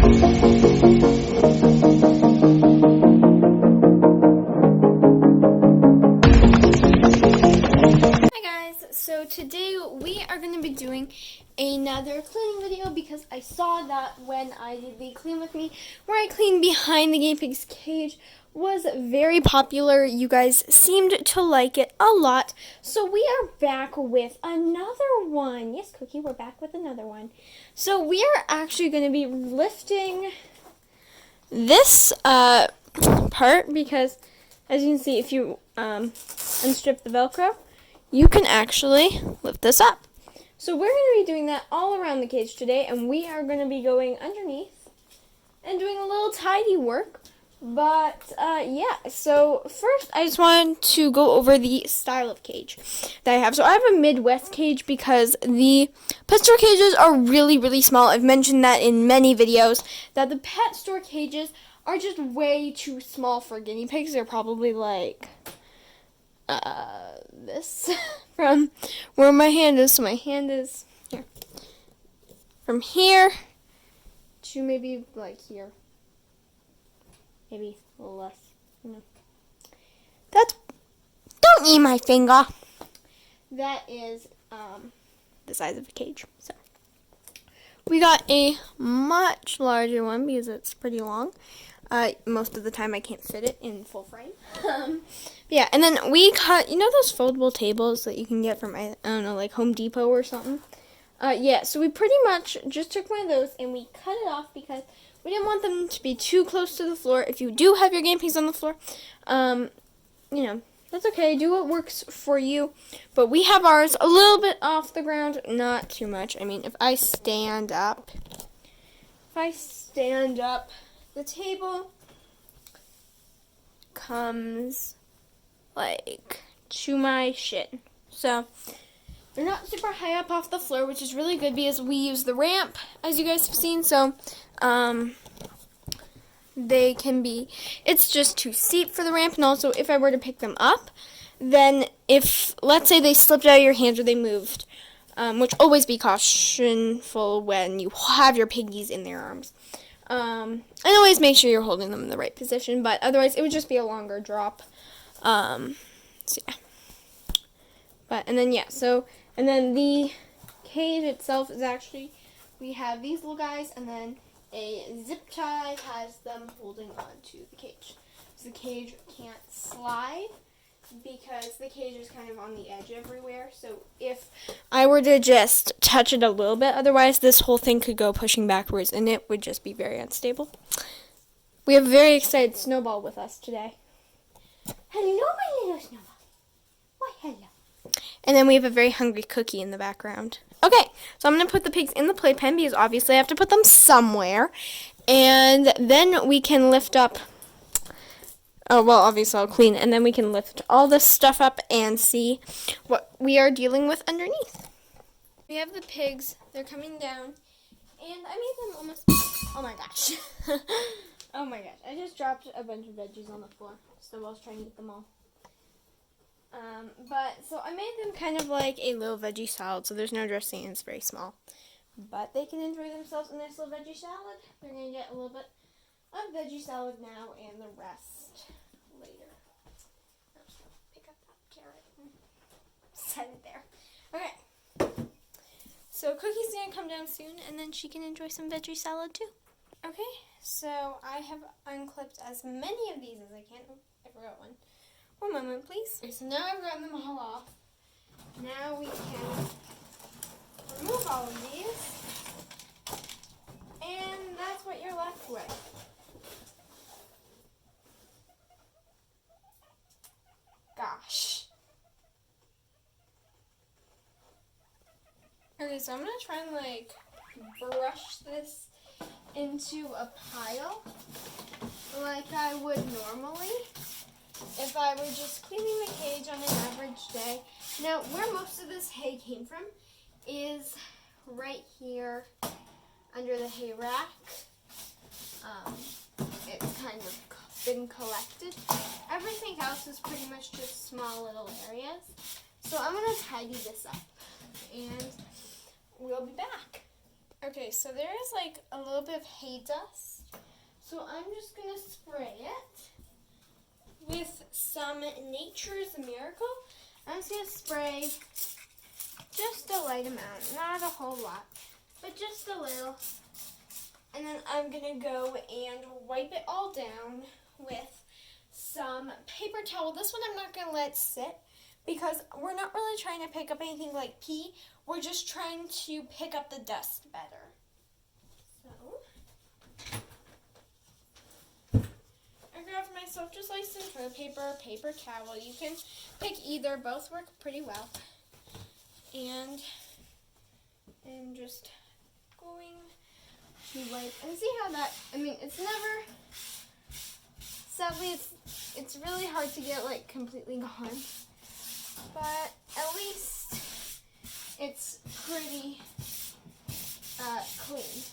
So today we are going to be doing another cleaning video because I saw that when I did the Clean With Me, where I cleaned behind the guinea pig's cage, was very popular. You guys seemed to like it a lot. So we are back with another one. Yes, Cookie, we're back with another one. So we are actually going to be lifting this part because, as you can see, if you unstrip the Velcro, you can actually lift this up. So we're going to be doing that all around the cage today, and we are going to be going underneath and doing a little tidy work. But, yeah, so first I just wanted to go over the style of cage that I have. So I have a Midwest cage because the pet store cages are really, really small. I've mentioned that in many videos, that the pet store cages are just way too small for guinea pigs. They're probably like this from where my hand is. So my hand is here. From here to maybe like here. Maybe a little less. That's, don't eat my finger. That is the size of a cage. So we got a much larger one because it's pretty long. Most of the time I can't fit it in full frame. Yeah, and then we cut, you know those foldable tables that you can get from, I don't know, like Home Depot or something? Yeah, so we pretty much just took one of those and we cut it off because we didn't want them to be too close to the floor. If you do have your guinea pigs on the floor, you know, that's okay. Do what works for you. But we have ours a little bit off the ground, not too much. I mean, if I stand up, the table comes like to my shin. So they're not super high up off the floor, which is really good because we use the ramp, as you guys have seen. So they can be, it's just too steep for the ramp. And also, if I were to pick them up, then if, let's say they slipped out of your hands or they moved, which always be cautionful when you have your piggies in their arms. And always make sure you're holding them in the right position, but otherwise it would just be a longer drop. So yeah. And then the cage itself is actually, we have these little guys, and then a zip tie has them holding on to the cage. So the cage can't slide because the cage is kind of on the edge everywhere. So if I were to just touch it a little bit, otherwise this whole thing could go pushing backwards and it would just be very unstable. We have a very excited Snowball with us today. Hello, my little Snowball. Why, hello. And then we have a very hungry Cookie in the background. Okay, so I'm going to put the pigs in the playpen because obviously I have to put them somewhere. And then we can lift up, oh, well, obviously I'll clean, and then we can lift all this stuff up and see what we are dealing with underneath. We have the pigs. They're coming down. And I made them almost, oh my gosh. Oh my gosh, I just dropped a bunch of veggies on the floor. Snowball's trying to eat them all. So I made them kind of like a little veggie salad, so there's no dressing and it's very small. But they can enjoy themselves in this little veggie salad. They're going to get a little bit of veggie salad now and the rest later. I'm just going to pick up that carrot and set it there. Okay. So Cookie's going to come down soon and then she can enjoy some veggie salad too. Okay, so I have unclipped as many of these as I can. Oh, I forgot one. One moment, please. Okay, so now I've gotten them all off. Now we can remove all of these. And that's what you're left with. Gosh. Okay, so I'm going to try and like brush this into a pile like I would normally if I were just cleaning the cage on an average day. Now, where most of this hay came from is right here under the hay rack. It's kind of been collected. Everything else is pretty much just small little areas. So I'm going to tidy this up and we'll be back. Okay, so there is like a little bit of hay dust. So I'm just going to spray it with some Nature's Miracle. I'm just going to spray just a light amount, not a whole lot, but just a little. And then I'm going to go and wipe it all down with some paper towel. This one I'm not going to let sit because we're not really trying to pick up anything like pee. We're just trying to pick up the dust better. So I grabbed myself just like some toilet paper, paper towel. You can pick either. Both work pretty well. And I'm just going to wipe and see how that, I mean, it's never, sadly it's really hard to get like completely gone, but at least it's pretty clean.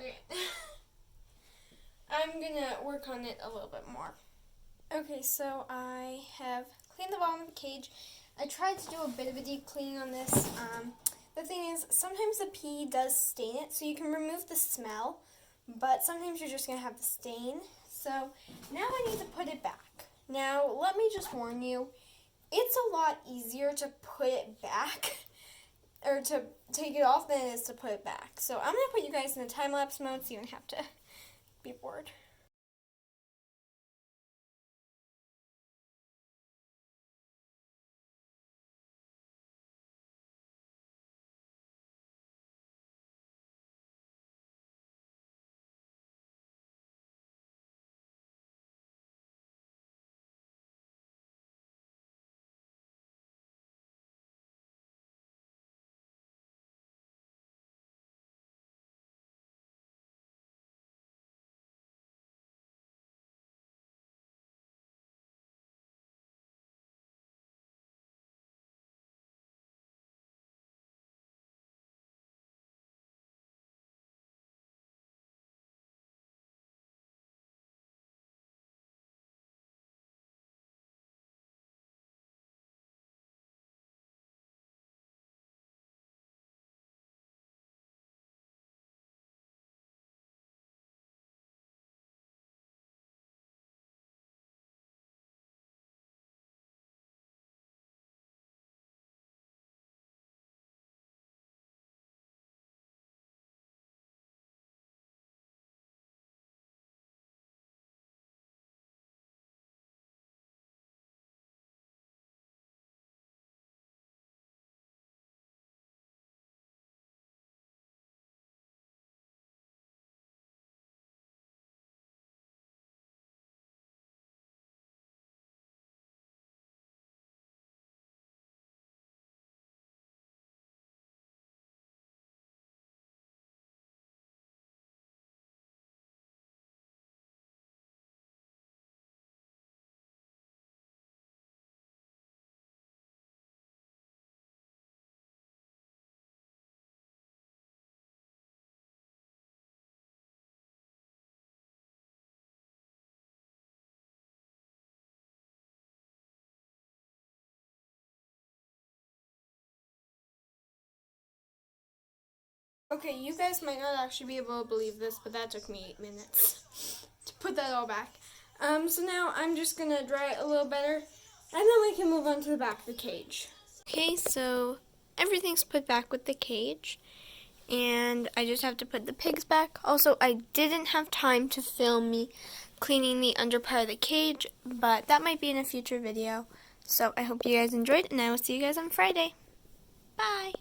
Okay. I'm gonna work on it a little bit more. Okay, so I have cleaned the bottom of the cage. I tried to do a bit of a deep cleaning on this. The thing is, sometimes the pee does stain it, so you can remove the smell, but sometimes you're just going to have the stain. So now I need to put it back. Now, let me just warn you, it's a lot easier to put it back, or to take it off than it is to put it back. So I'm going to put you guys in a time-lapse mode so you don't have to be bored. Okay, you guys might not actually be able to believe this, but that took me 8 minutes to put that all back. So now I'm just going to dry it a little better, and then we can move on to the back of the cage. Okay, so everything's put back with the cage, and I just have to put the pigs back. Also, I didn't have time to film me cleaning the under part of the cage, but that might be in a future video. So I hope you guys enjoyed, and I will see you guys on Friday. Bye!